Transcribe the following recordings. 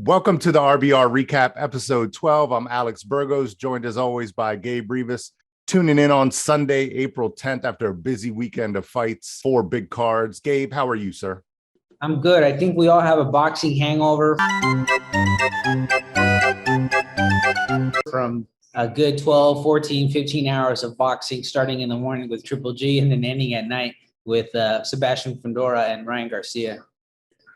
Welcome to the RBR Recap, episode 12. I'm Alex Burgos, joined as always by Gabe Rivas, tuning in on Sunday, April 10th, after a busy weekend of fights, 4 big cards. Gabe, how are you, sir? I'm good. I think we all have a boxing hangover from a good 12, 14, 15 hours of boxing, starting in the morning with Triple G and then ending at night with Sebastian Fundora and Ryan Garcia.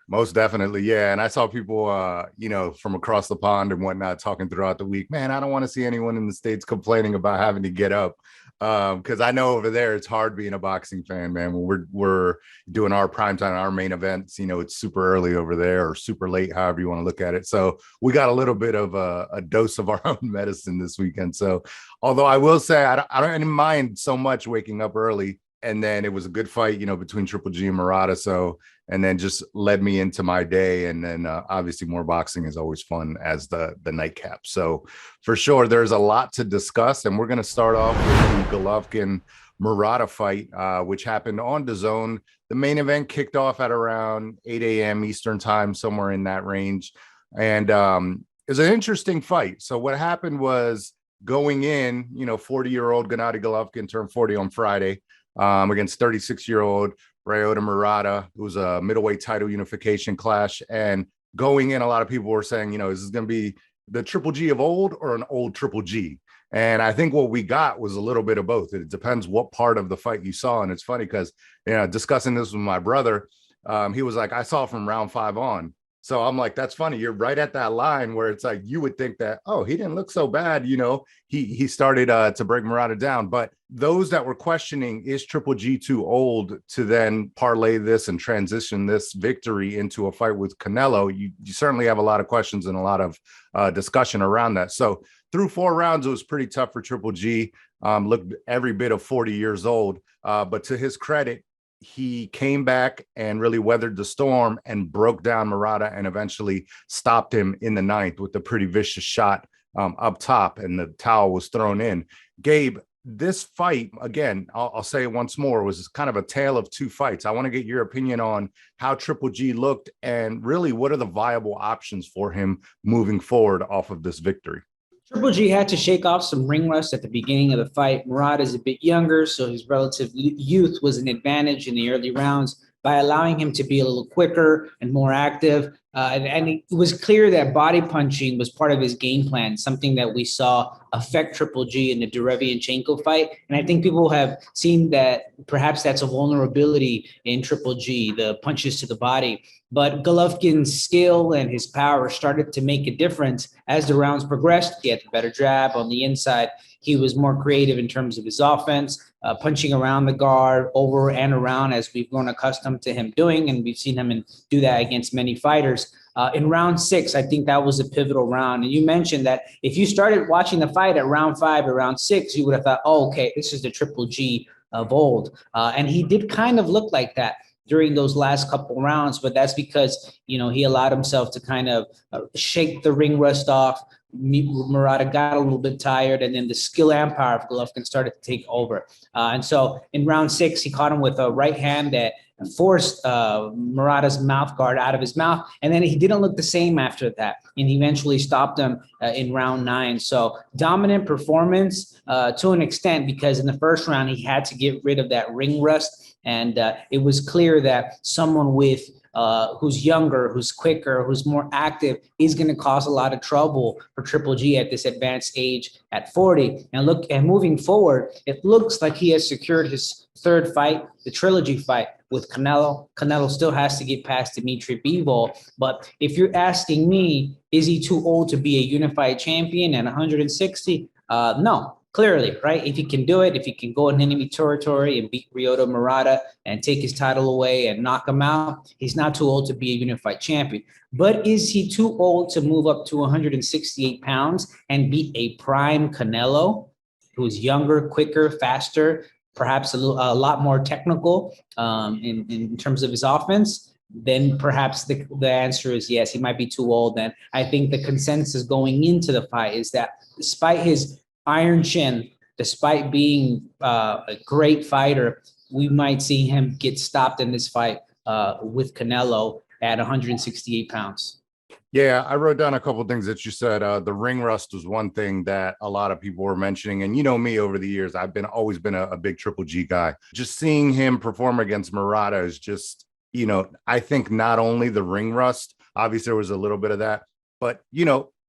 Most definitely, yeah. And I saw people, from across the pond and whatnot talking throughout the week. Man, I don't want to see anyone in the States complaining about having to get up. Because I know over there it's hard being a boxing fan, man. When we're doing our primetime, our main events, it's super early over there or super late, however you want to look at it. So we got a little bit of a dose of our own medicine this weekend. So although I will say I don't mind so much waking up early. And then it was a good fight, between Triple G and MURATA. So, and then just led me into my day. And then obviously more boxing is always fun as the nightcap. So for sure, there's a lot to discuss. And we're going to start off with the Golovkin MURATA fight, which happened on DAZN. The main event kicked off at around 8 a.m. Eastern time, somewhere in that range. And it was an interesting fight. So what happened was going in, 40-year-old Gennady Golovkin turned 40 on Friday. Against 36-year-old Ryota MURATA. It was a middleweight title unification clash. And going in, a lot of people were saying, is this going to be the Triple G of old or an old Triple G? And I think what we got was a little bit of both. It depends what part of the fight you saw. And it's funny because, discussing this with my brother, he was like, I saw from round 5 on. So I'm like, that's funny. You're right at that line where it's like, you would think that, oh, he didn't look so bad. He started to break MURATA down. But those that were questioning, is Triple G too old to then parlay this and transition this victory into a fight with Canelo? You certainly have a lot of questions and a lot of discussion around that. So through 4 rounds, it was pretty tough for Triple G. Looked every bit of 40 years old. But to his credit, he came back and really weathered the storm and broke down MURATA and eventually stopped him in the 9th with a pretty vicious shot up top, and the towel was thrown in. Gabe, this fight, again, I'll say it once more, was kind of a tale of 2 fights. I want to get your opinion on how Triple G looked and really what are the viable options for him moving forward off of this victory. Triple G had to shake off some ring rust at the beginning of the fight. MURATA is a bit younger, so his relative youth was an advantage in the early rounds by allowing him to be a little quicker and more active. And it was clear that body punching was part of his game plan, something that we saw affect Triple G in the Derevianchenko fight. And I think people have seen that perhaps that's a vulnerability in Triple G, the punches to the body. But Golovkin's skill and his power started to make a difference as the rounds progressed. He had the better jab on the inside. He was more creative in terms of his offense, punching around the guard, over and around, as we've grown accustomed to him doing, and we've seen him do that against many fighters. In round 6, I think that was a pivotal round. And you mentioned that if you started watching the fight at round 5 or round 6, you would have thought, oh, okay, this is the Triple G of old. And he did kind of look like that during those last couple rounds, but that's because, he allowed himself to kind of shake the ring rust off. MURATA got a little bit tired, and then the skill and power of Golovkin started to take over. And so in round 6, he caught him with a right hand that forced MURATA's mouth guard out of his mouth, and then he didn't look the same after that, and he eventually stopped him in round 9. So dominant performance to an extent, because in the first round he had to get rid of that ring rust, and it was clear that someone with who's younger, who's quicker, who's more active is going to cause a lot of trouble for Triple G at this advanced age at 40. And moving forward, it looks like he has secured his 3rd fight, the trilogy fight with Canelo. Canelo still has to get past Dimitri Bivol. But if you're asking me, is he too old to be a unified champion at 160? No. Clearly, right? If he can do it, if he can go in enemy territory and beat Ryota MURATA and take his title away and knock him out, he's not too old to be a unified champion. But is he too old to move up to 168 pounds and beat a prime Canelo, who's younger, quicker, faster, perhaps a lot more technical in terms of his offense? Then perhaps the answer is yes, he might be too old. Then I think the consensus going into the fight is that despite his iron chin, despite being a great fighter, we might see him get stopped in this fight with Canelo at 168 pounds. Yeah, I wrote down a couple of things that you said. The ring rust was one thing that a lot of people were mentioning, and you know me over the years, I've been always been a big Triple G guy. Just seeing him perform against MURATA is just, I think not only the ring rust, obviously there was a little bit of that, but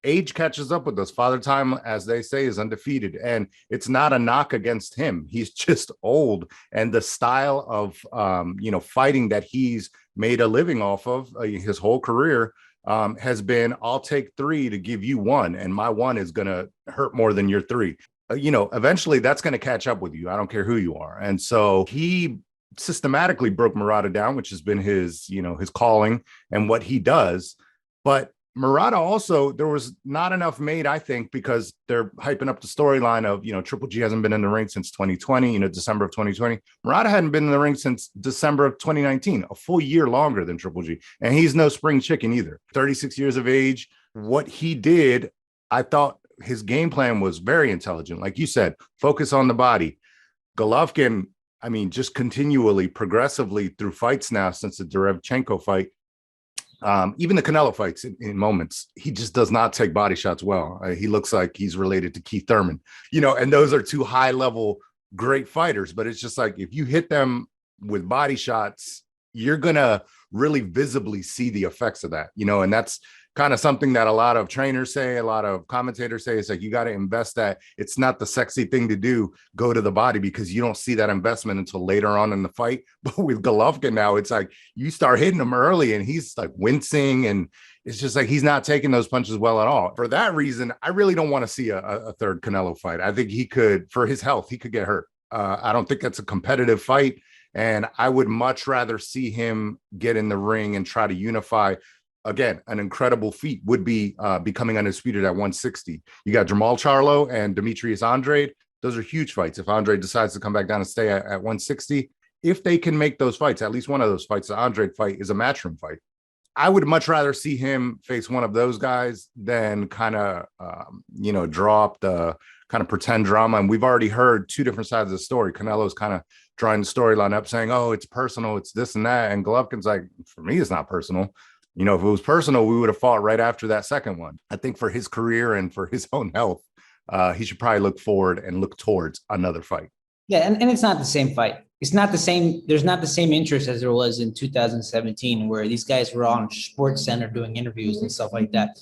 age catches up with us. Father Time, as they say, is undefeated, and it's not a knock against him. He's just old, and the style of fighting that he's made a living off of his whole career has been, I'll take three to give you one, and my one is going to hurt more than your three. Eventually that's going to catch up with you. I don't care who you are. And so he systematically broke MURATA down, which has been his calling and what he does. But MURATA also, there was not enough made, I think, because they're hyping up the storyline of, Triple G hasn't been in the ring since 2020, December of 2020. MURATA hadn't been in the ring since December of 2019, a full year longer than Triple G. And he's no spring chicken either. 36 years of age. What he did, I thought his game plan was very intelligent. Like you said, focus on the body. Golovkin, just continually, progressively through fights now since the Derevchenko fight, even the Canelo fights in moments, he just does not take body shots well. He looks like he's related to Keith Thurman, and those are two high level, great fighters. But it's just like, if you hit them with body shots, you're going to really visibly see the effects of that, and that's kind of something that a lot of trainers say, a lot of commentators say. It's like, you got to invest that. It's not the sexy thing to do, go to the body, because you don't see that investment until later on in the fight. But with Golovkin now, it's like you start hitting him early and he's like wincing, and it's just like he's not taking those punches well at all. For that reason, I really don't want to see a third Canelo fight. I think he could, for his health, he could get hurt. I don't think that's a competitive fight. And I would much rather see him get in the ring and try to unify. Again, an incredible feat would be becoming undisputed at 160. You got Jermall Charlo and Demetrius Andrade. Those are huge fights. If Andrade decides to come back down and stay at 160, if they can make those fights, at least one of those fights, the Andrade fight is a matchroom fight. I would much rather see him face one of those guys than kind of, draw up the kind of pretend drama. And we've already heard two different sides of the story. Canelo's kind of drawing the storyline up saying, oh, it's personal, it's this and that. And Golovkin's like, for me, it's not personal. If it was personal, we would have fought right after that second one. I think for his career and for his own health, he should probably look forward and look towards another fight. Yeah, and it's not the same fight. It's not the same. There's not the same interest as there was in 2017, where these guys were on Sports Center doing interviews and stuff like that.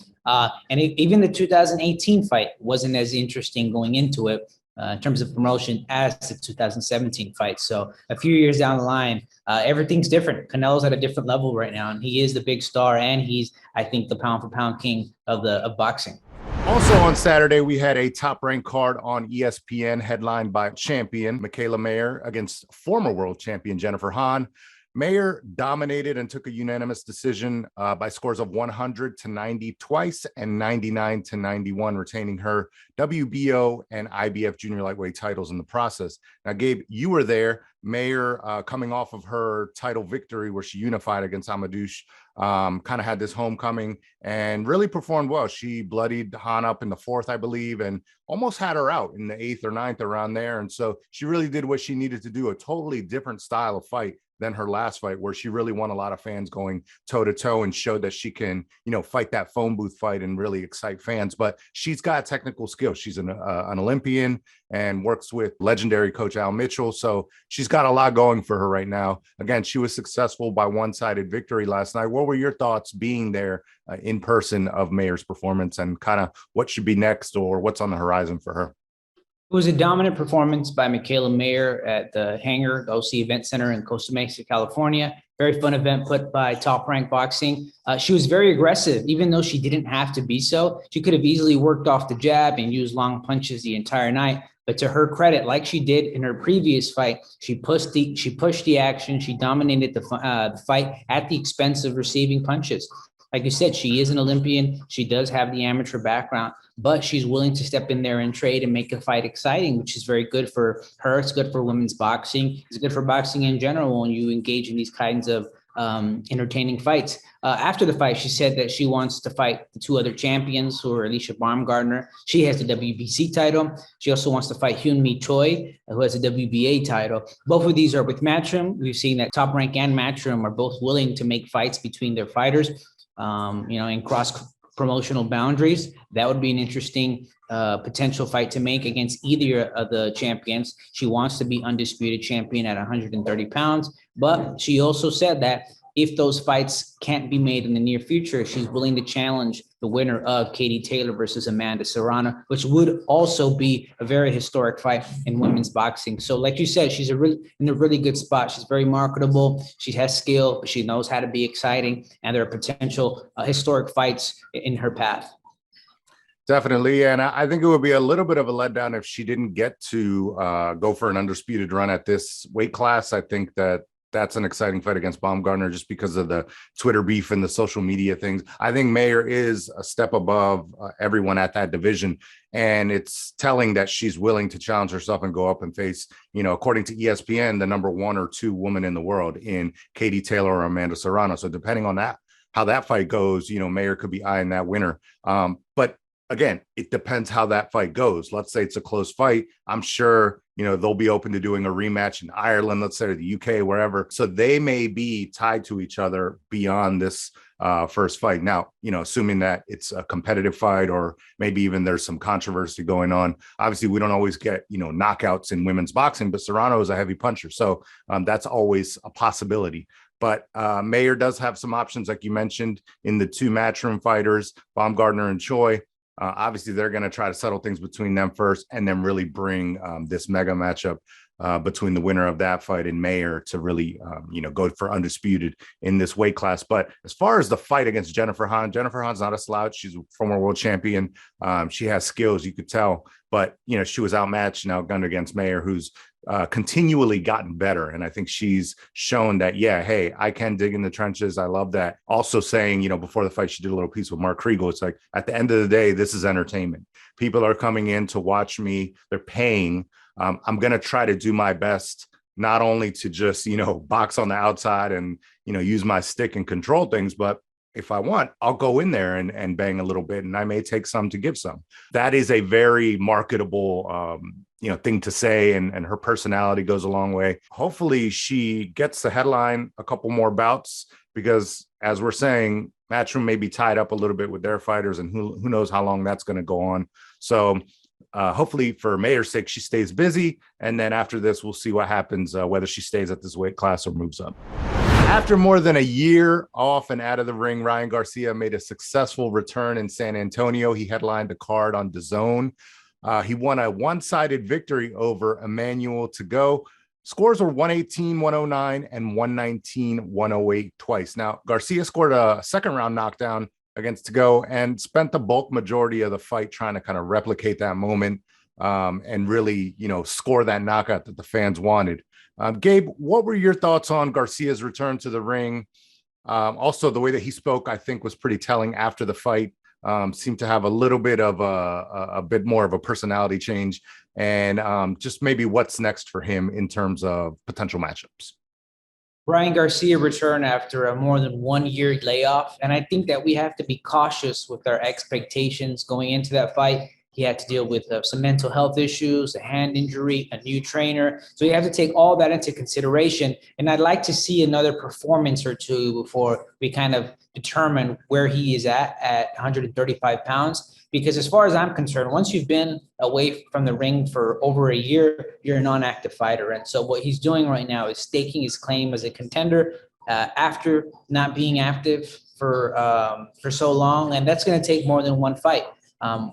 Even the 2018 fight wasn't as interesting going into it in terms of promotion as the 2017 fight. So a few years down the line, everything's different. Canelo's at a different level right now, and he is the big star, and he's, I think, the pound for pound king of boxing. Also on Saturday, we had a top-ranked card on ESPN headlined by champion Michaela Mayer against former world champion Jennifer Hahn. Mayer dominated and took a unanimous decision by scores of 100-90 twice and 99-91, retaining her WBO and IBF junior lightweight titles in the process. Now, Gabe, you were there. Mayer, coming off of her title victory where she unified against Amadouche, kind of had this homecoming and really performed well. She bloodied Hahn up in the fourth, I believe, and almost had her out in the eighth or ninth, around there. And so she really did what she needed to do, a totally different style of fight than her last fight, where she really won a lot of fans going toe to toe and showed that she can, fight that phone booth fight and really excite fans. But she's got technical skills. She's an Olympian and works with legendary coach Al Mitchell. So she's got a lot going for her right now. Again, she was successful by one-sided victory last night. What were your thoughts being there in person of Mayer's performance, and kind of what should be next or what's on the horizon for her? It was a dominant performance by Michaela Mayer at the Hangar, the OC Event Center in Costa Mesa, California. Very fun event put by Top Rank Boxing. She was very aggressive, even though she didn't have to be so. She could have easily worked off the jab and used long punches the entire night. But to her credit, like she did in her previous fight, she pushed the action. She dominated the fight at the expense of receiving punches. Like you said, she is an Olympian. She does have the amateur background, but she's willing to step in there and trade and make a fight exciting, which is very good for her. It's good for women's boxing. It's good for boxing in general when you engage in these kinds of entertaining fights. After the fight, she said that she wants to fight the two other champions, who are Alicia Baumgardner. She has the WBC title. She also wants to fight Hyun Mi Choi, who has the WBA title. Both of these are with Matchroom. We've seen that Top Rank and Matchroom are both willing to make fights between their fighters. In promotional boundaries. That would be an interesting potential fight to make against either of the champions. She wants to be undisputed champion at 130 pounds, but she also said that if those fights can't be made in the near future, she's willing to challenge the winner of Katie Taylor versus Amanda Serrano, which would also be a very historic fight in women's boxing. So like you said, she's in a really good spot. She's very marketable. She has skill, but she knows how to be exciting. And there are potential historic fights in her path. Definitely. And I think it would be a little bit of a letdown if she didn't get to go for an undisputed run at this weight class. I think that's an exciting fight against Baumgartner just because of the Twitter beef and the social media things. I think Mayer is a step above everyone at that division. And it's telling that she's willing to challenge herself and go up and face, according to ESPN, the number 1 or 2 woman in the world in Katie Taylor or Amanda Serrano. So depending on how that fight goes, Mayer could be eyeing that winner. But again, it depends how that fight goes. Let's say it's a close fight. I'm sure, they'll be open to doing a rematch in Ireland, let's say, or the UK, wherever. So they may be tied to each other beyond this first fight. Now, assuming that it's a competitive fight or maybe even there's some controversy going on. Obviously, we don't always get, knockouts in women's boxing, but Serrano is a heavy puncher. So that's always a possibility. But Mayer does have some options, like you mentioned, in the 2 matchroom fighters, Baumgartner and Choi. Obviously, they're going to try to settle things between them first and then really bring this mega matchup between the winner of that fight and Mayer to really, go for undisputed in this weight class. But as far as the fight against Jennifer Hahn, Jennifer Hahn's not a slouch. She's a former world champion. She has skills, you could tell. But, she was outmatched and outgunned against Mayer, who's continually gotten better. And I think she's shown that, hey, I can dig in the trenches. I love that. Also saying, before the fight, she did a little piece with Mark Kriegel. It's like, at the end of the day, this is entertainment. People are coming in to watch me. They're paying. I'm going to try to do my best, not only to just, box on the outside and, use my stick and control things, but if I want, I'll go in there and bang a little bit, and I may take some to give some. That is a very marketable, thing to say, and her personality goes a long way. Hopefully she gets the headline a couple more bouts, because as we're saying, Matchroom may be tied up a little bit with their fighters, and who knows how long that's going to go on. So hopefully for Mayer's sake, she stays busy. And then after this, we'll see what happens, whether she stays at this weight class or moves up. After more than a year off and out of the ring, Ryan Garcia made a successful return in San Antonio. He headlined the card on DAZN. He won a one-sided victory over Emmanuel to go. Scores were 118-109 and 119-108 twice. Now, Garcia scored a second-round knockdown against to go and spent the bulk majority of the fight trying to kind of replicate that moment and really, score that knockout that the fans wanted. Gabe, what were your thoughts on Garcia's return to the ring? Also, the way that he spoke, I think, was pretty telling after the fight. Seemed to have a little bit of a bit more of a personality change, and just maybe what's next for him in terms of potential matchups. Ryan Garcia returned after a more than 1 year layoff, and I think that we have to be cautious with our expectations going into that fight. He had to deal with some mental health issues, a hand injury, a new trainer. So you have to take all that into consideration. And I'd like to see another performance or two before we kind of determine where he is at 135 pounds. Because as far as I'm concerned, once you've been away from the ring for over a year, you're a non-active fighter. And so what he's doing right now is staking his claim as a contender after not being active for so long. And that's going to take more than one fight.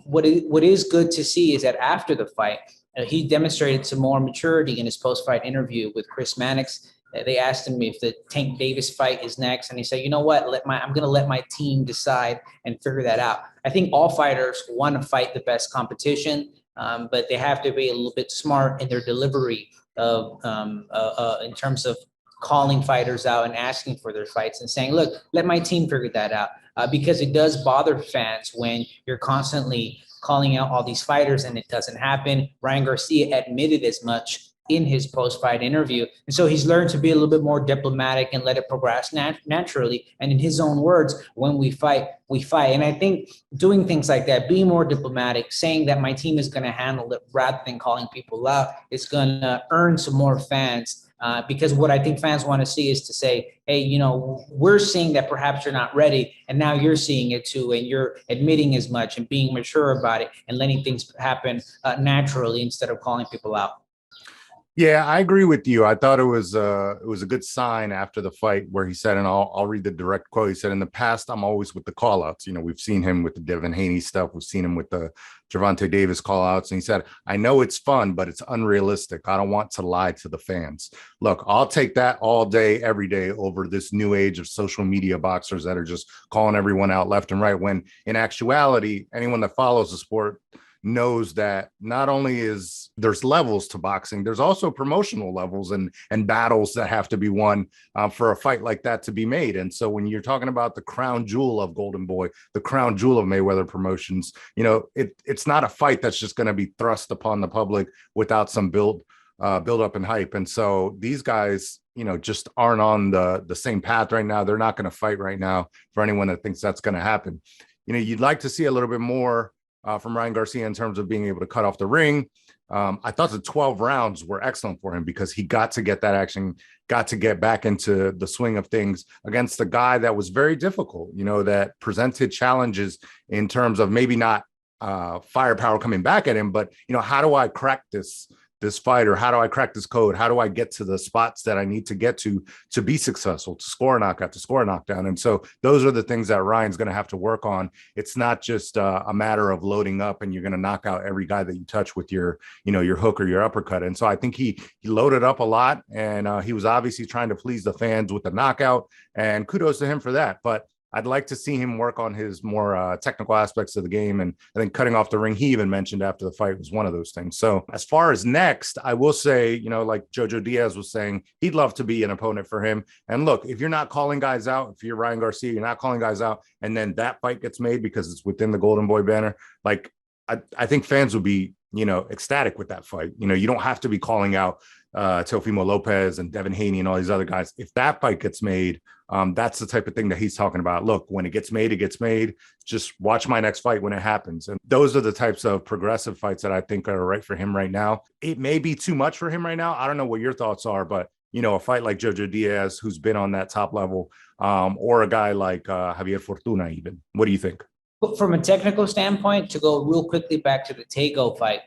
What is good to see is that after the fight, he demonstrated some more maturity in his post-fight interview with Chris Mannix. They asked him if the Tank Davis fight is next, and he said, "You know what? I'm going to let my team decide and figure that out." I think all fighters want to fight the best competition, but they have to be a little bit smart in their delivery of in terms of calling fighters out and asking for their fights and saying, "Look, let my team figure that out." Because it does bother fans when you're constantly calling out all these fighters and it doesn't happen. Ryan Garcia admitted as much in his post-fight interview. And so he's learned to be a little bit more diplomatic and let it progress naturally. And in his own words, when we fight, we fight. And I think doing things like that, being more diplomatic, saying that my team is going to handle it rather than calling people out, is going to earn some more fans Because what I think fans want to see is to say, hey, you know, we're seeing that perhaps you're not ready, and now you're seeing it too, and you're admitting as much and being mature about it and letting things happen naturally instead of calling people out. Yeah, I agree with you. I thought it was a good sign after the fight where he said, and I'll read the direct quote. He said, "In the past, I'm always with the call outs. You know, we've seen him with the Devin Haney stuff. We've seen him with the Gervonta Davis call outs." And he said, "I know it's fun, but it's unrealistic. I don't want to lie to the fans. Look, I'll take that all day, every day over this new age of social media boxers that are just calling everyone out left and right. When in actuality, anyone that follows the sport knows that not only is there's levels to boxing, there's also promotional levels and battles that have to be won for a fight like that to be made. And so when you're talking about the crown jewel of Golden Boy, the crown jewel of Mayweather Promotions, you know, it's not a fight that's just going to be thrust upon the public without some build up and hype. And so these guys, you know, just aren't on the same path right now. They're not going to fight right now. For anyone that thinks that's going to happen, you know, you'd like to see a little bit more from Ryan Garcia in terms of being able to cut off the ring. I thought the 12 rounds were excellent for him because he got to get that action, got to get back into the swing of things against a guy that was very difficult, you know, that presented challenges in terms of maybe not firepower coming back at him, but, you know, how do I crack this fight, or how do I crack this code? How do I get to the spots that I need to get to be successful, to score a knockout, to score a knockdown? And so those are the things that Ryan's going to have to work on. It's not just a matter of loading up and you're going to knock out every guy that you touch with your, you know, your hook or your uppercut. And so I think he loaded up a lot, and he was obviously trying to please the fans with the knockout, and kudos to him for that. But I'd like to see him work on his more technical aspects of the game. And I think cutting off the ring, he even mentioned after the fight, was one of those things. So as far as next, I will say, you know, like Jojo Diaz was saying, he'd love to be an opponent for him. And look, if you're not calling guys out, if you're Ryan Garcia, you're not calling guys out, and then that fight gets made because it's within the Golden Boy banner, like I think fans would be, you know, ecstatic with that fight. You know, you don't have to be calling out Teofimo Lopez and Devin Haney and all these other guys. If that fight gets made, that's the type of thing that he's talking about. Look, when it gets made, it gets made. Just watch my next fight when it happens. And those are the types of progressive fights that I think are right for him right now. It may be too much for him right now. I don't know what your thoughts are, but, you know, a fight like Jojo Diaz, who's been on that top level, or a guy like Javier Fortuna even. What do you think? From a technical standpoint, to go real quickly back to the Tego fight,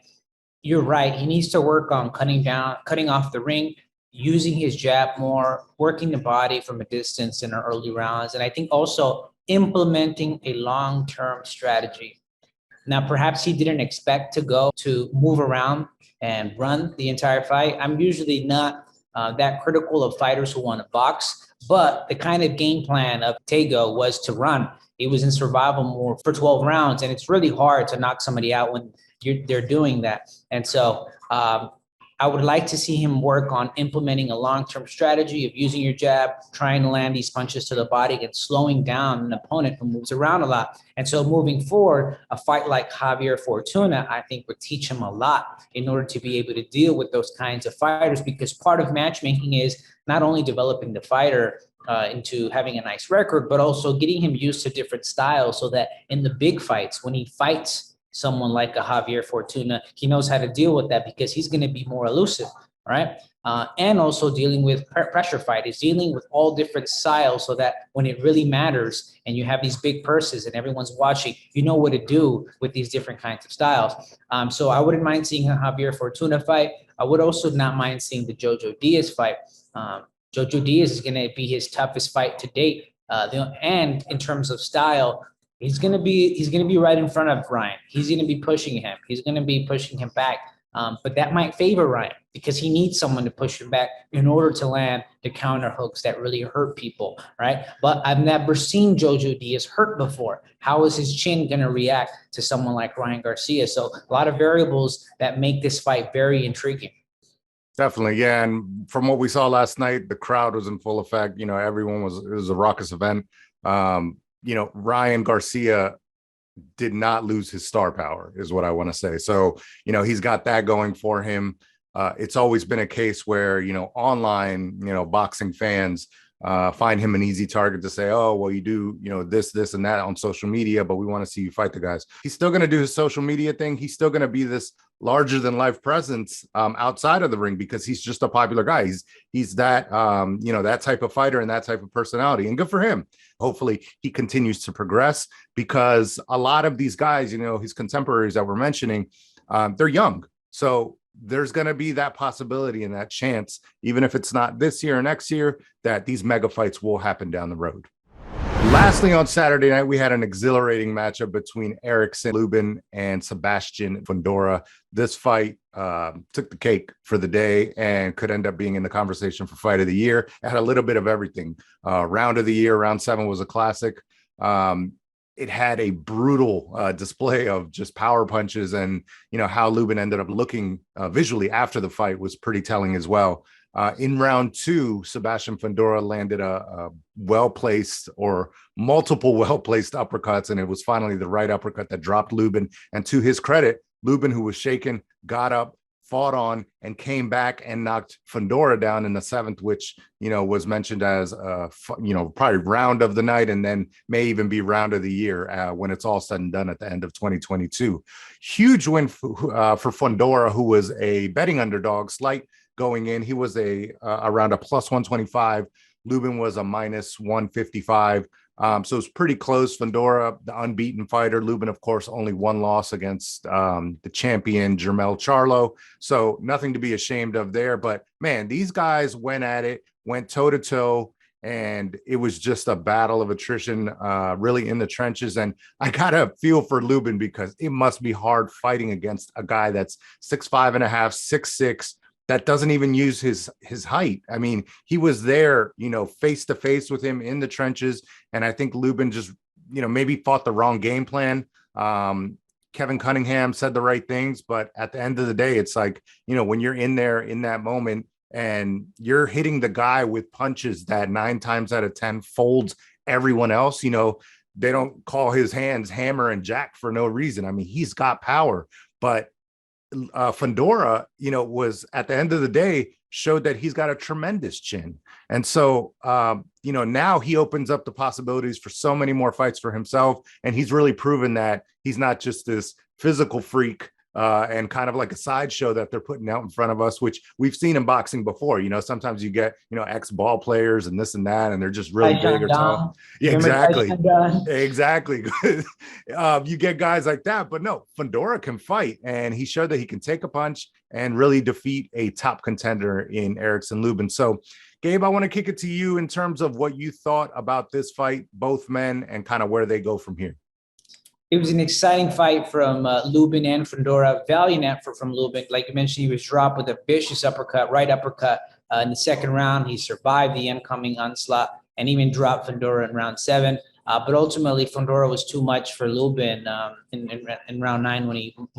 you're right. He needs to work on cutting off the ring, using his jab more, working the body from a distance in the early rounds. And I think also implementing a long-term strategy. Now, perhaps he didn't expect to move around and run the entire fight. I'm usually not that critical of fighters who want to box, but the kind of game plan of Tego was to run. He was in survival mode for 12 rounds, and it's really hard to knock somebody out when they're doing that. And so I would like to see him work on implementing a long-term strategy of using your jab, trying to land these punches to the body and slowing down an opponent who moves around a lot. And so moving forward, a fight like Javier Fortuna, I think, would teach him a lot in order to be able to deal with those kinds of fighters, because part of matchmaking is not only developing the fighter into having a nice record, but also getting him used to different styles so that in the big fights, when he fights someone like a Javier Fortuna, he knows how to deal with that because he's going to be more elusive, right? And also dealing with pressure fighters, dealing with all different styles so that when it really matters and you have these big purses and everyone's watching, you know what to do with these different kinds of styles. So I wouldn't mind seeing a Javier Fortuna fight. I would also not mind seeing the Jojo Diaz fight. Jojo Diaz is going to be his toughest fight to date. And in terms of style, he's going to be right in front of Ryan. He's going to be pushing him. He's going to be pushing him back. But that might favor Ryan because he needs someone to push him back in order to land the counter hooks that really hurt people, right? But I've never seen Jojo Diaz hurt before. How is his chin going to react to someone like Ryan Garcia? So a lot of variables that make this fight very intriguing. Definitely, yeah. And from what we saw last night, the crowd was in full effect. You know, it was a raucous event. You know, Ryan Garcia did not lose his star power, is what I want to say. So, you know, he's got that going for him. It's always been a case where, you know, online, you know, boxing fans, find him an easy target to say, oh, well, you do, this, and that on social media, but we want to see you fight the guys. He's still going to do his social media thing. He's still going to be this larger than life presence outside of the ring because he's just a popular guy. He's that, that type of fighter and that type of personality, and good for him. Hopefully he continues to progress because a lot of these guys, his contemporaries that we're mentioning, they're young. So there's going to be that possibility and that chance, even if it's not this year or next year, that these mega fights will happen down the road. Lastly, on Saturday night, we had an exhilarating matchup between Eriksen, Lubin, and Sebastian Fundora. This fight took the cake for the day and could end up being in the conversation for fight of the year. It had a little bit of everything. Round of the year, round 7 was a classic. It had a brutal display of just power punches, and how Lubin ended up looking visually after the fight was pretty telling as well. In round 2, Sebastian Fundora landed a well-placed or multiple well-placed uppercuts, and it was finally the right uppercut that dropped Lubin. And to his credit, Lubin, who was shaken, got up, fought on, and came back and knocked Fundora down in the 7th, which, was mentioned as, probably round of the night, and then may even be round of the year when it's all said and done at the end of 2022. Huge win for Fundora, who was a betting underdog, slight going in. He was around a plus 125. Lubin was a minus 155. So it's pretty close. Fundora, the unbeaten fighter. Lubin, of course, only one loss against the champion, Jermell Charlo. So nothing to be ashamed of there. But, man, these guys went at it, went toe-to-toe, and it was just a battle of attrition, really in the trenches. And I got a feel for Lubin because it must be hard fighting against a guy that's 6'5.5", 6'6", that doesn't even use his height. I mean, he was there, face to face with him in the trenches. And I think Lubin just, maybe fought the wrong game plan. Kevin Cunningham said the right things, but at the end of the day, it's like, when you're in there in that moment and you're hitting the guy with punches that 9 times out of 10 folds everyone else, they don't call his hands hammer and jack for no reason. I mean, he's got power, but Fundora, was at the end of the day showed that he's got a tremendous chin. And so, now he opens up the possibilities for so many more fights for himself. And he's really proven that he's not just this physical freak and kind of like a sideshow that they're putting out in front of us, which we've seen in boxing before. Sometimes you get, ex-ball players and this and that, and they're just really big or tall. Yeah, exactly. Exactly. You get guys like that, but no, Fundora can fight, and he showed that he can take a punch and really defeat a top contender in Eriksen Lubin. So, Gabe, I want to kick it to you in terms of what you thought about this fight, both men, and kind of where they go from here. It was an exciting fight from Lubin and Fundora. Valiant effort from Lubin. Like you mentioned, he was dropped with a vicious uppercut, right uppercut in the 2nd round. He survived the incoming onslaught and even dropped Fundora in round 7. But ultimately, Fundora was too much for Lubin in round 9 when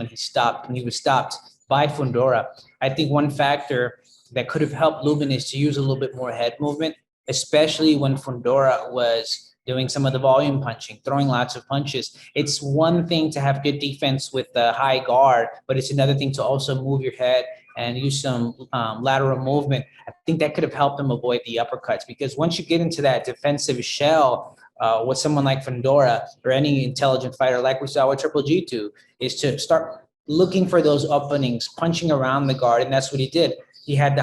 he was stopped by Fundora. I think one factor that could have helped Lubin is to use a little bit more head movement, especially when Fundora was doing some of the volume punching, throwing lots of punches. It's one thing to have good defense with the high guard, but it's another thing to also move your head and use some lateral movement. I think that could have helped him avoid the uppercuts, because once you get into that defensive shell with someone like Fundora or any intelligent fighter like we saw with Triple G do, is to start looking for those openings, punching around the guard, and that's what he did. He had the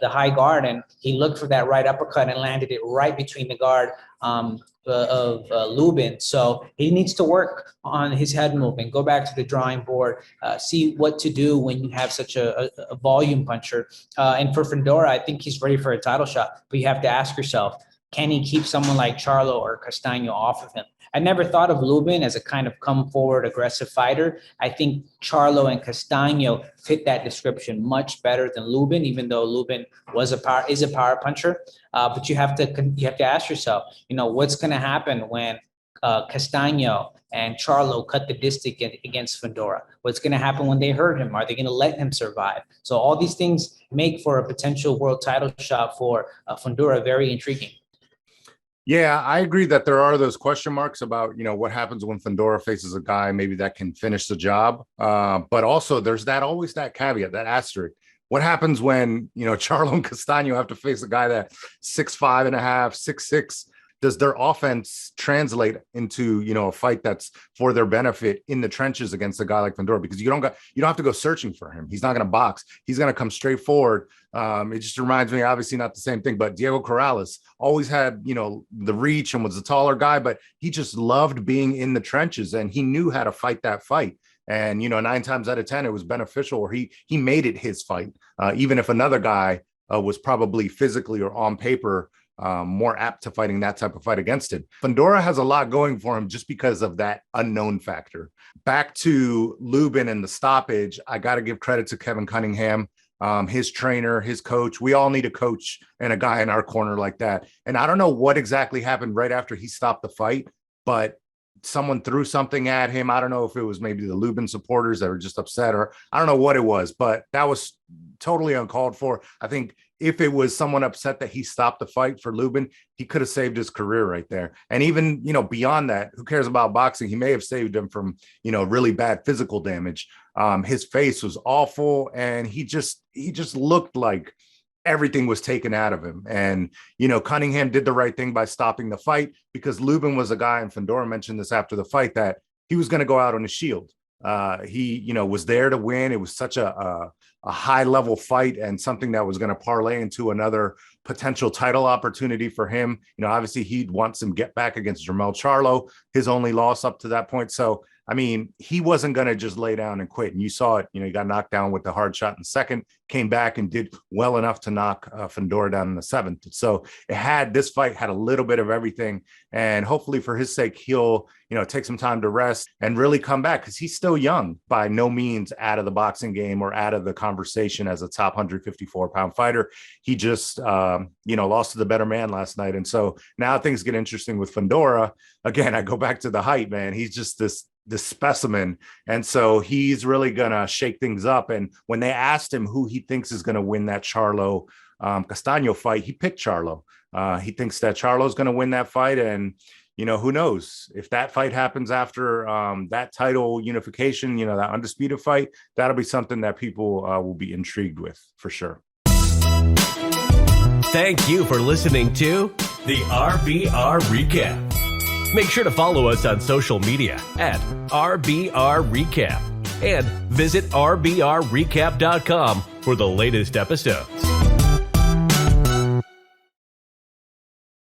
high guard, and he looked for that right uppercut and landed it right between the guard of Lubin. So he needs to work on his head movement, go back to the drawing board, see what to do when you have such a volume puncher. And for Fundora, I think he's ready for a title shot, but you have to ask yourself, can he keep someone like Charlo or Castaño off of him? I never thought of Lubin as a kind of come forward aggressive fighter. I think Charlo and Castaño fit that description much better than Lubin, even though Lubin is a power puncher. But you have to ask yourself, what's going to happen when Castaño and Charlo cut the distance against Fundora? What's going to happen when they hurt him? Are they going to let him survive? So all these things make for a potential world title shot for Fundora very intriguing. Yeah, I agree that there are those question marks about, what happens when Fundora faces a guy maybe that can finish the job. But also there's always that caveat, that asterisk. What happens when, Charlo and Castaño have to face a guy that 6'5.5", 6'6"? Does their offense translate into, a fight that's for their benefit in the trenches against a guy like Vendora? Because you don't have to go searching for him. He's not going to box. He's going to come straight forward. It just reminds me, obviously not the same thing, but Diego Corrales always had, the reach and was a taller guy, but he just loved being in the trenches and he knew how to fight that fight. And, 9 times out of 10, it was beneficial, or he made it his fight, even if another guy was probably physically or on paper more apt to fighting that type of fight against it. Fundora has a lot going for him just because of that unknown factor. Back to Lubin and the stoppage, I got to give credit to Kevin Cunningham, his trainer, his coach. We all need a coach and a guy in our corner like that. And I don't know what exactly happened right after he stopped the fight, but someone threw something at him. I don't know if it was maybe the Lubin supporters that were just upset, or I don't know what it was, but that was totally uncalled for. I think if it was someone upset that he stopped the fight for Lubin, he could have saved his career right there. And even, beyond that, who cares about boxing? He may have saved him from, really bad physical damage. His face was awful, and he just looked like everything was taken out of him. And, Cunningham did the right thing by stopping the fight, because Lubin was a guy, and Fundora mentioned this after the fight, that he was going to go out on a shield. He, was there to win. It was such a high level fight, and something that was going to parlay into another potential title opportunity for him. Obviously he'd want some get back against Jermell Charlo, his only loss up to that point. So, he wasn't going to just lay down and quit. And you saw it, he got knocked down with the hard shot in the second, came back and did well enough to knock Fundora down in the 7th. So this fight had a little bit of everything. And hopefully for his sake, he'll, take some time to rest and really come back, because he's still young, by no means out of the boxing game or out of the conversation as a top 154-pound fighter. He just, lost to the better man last night. And so now things get interesting with Fundora. Again, I go back to the height, man. He's just this specimen. And so he's really going to shake things up. And when they asked him who he thinks is going to win that Charlo Castaño fight, he picked Charlo. He thinks that Charlo's going to win that fight. And, who knows if that fight happens after that title unification, that undisputed fight, that'll be something that people will be intrigued with for sure. Thank you for listening to the RBR Recap. Make sure to follow us on social media at RBR Recap and visit RBRRecap.com for the latest episodes.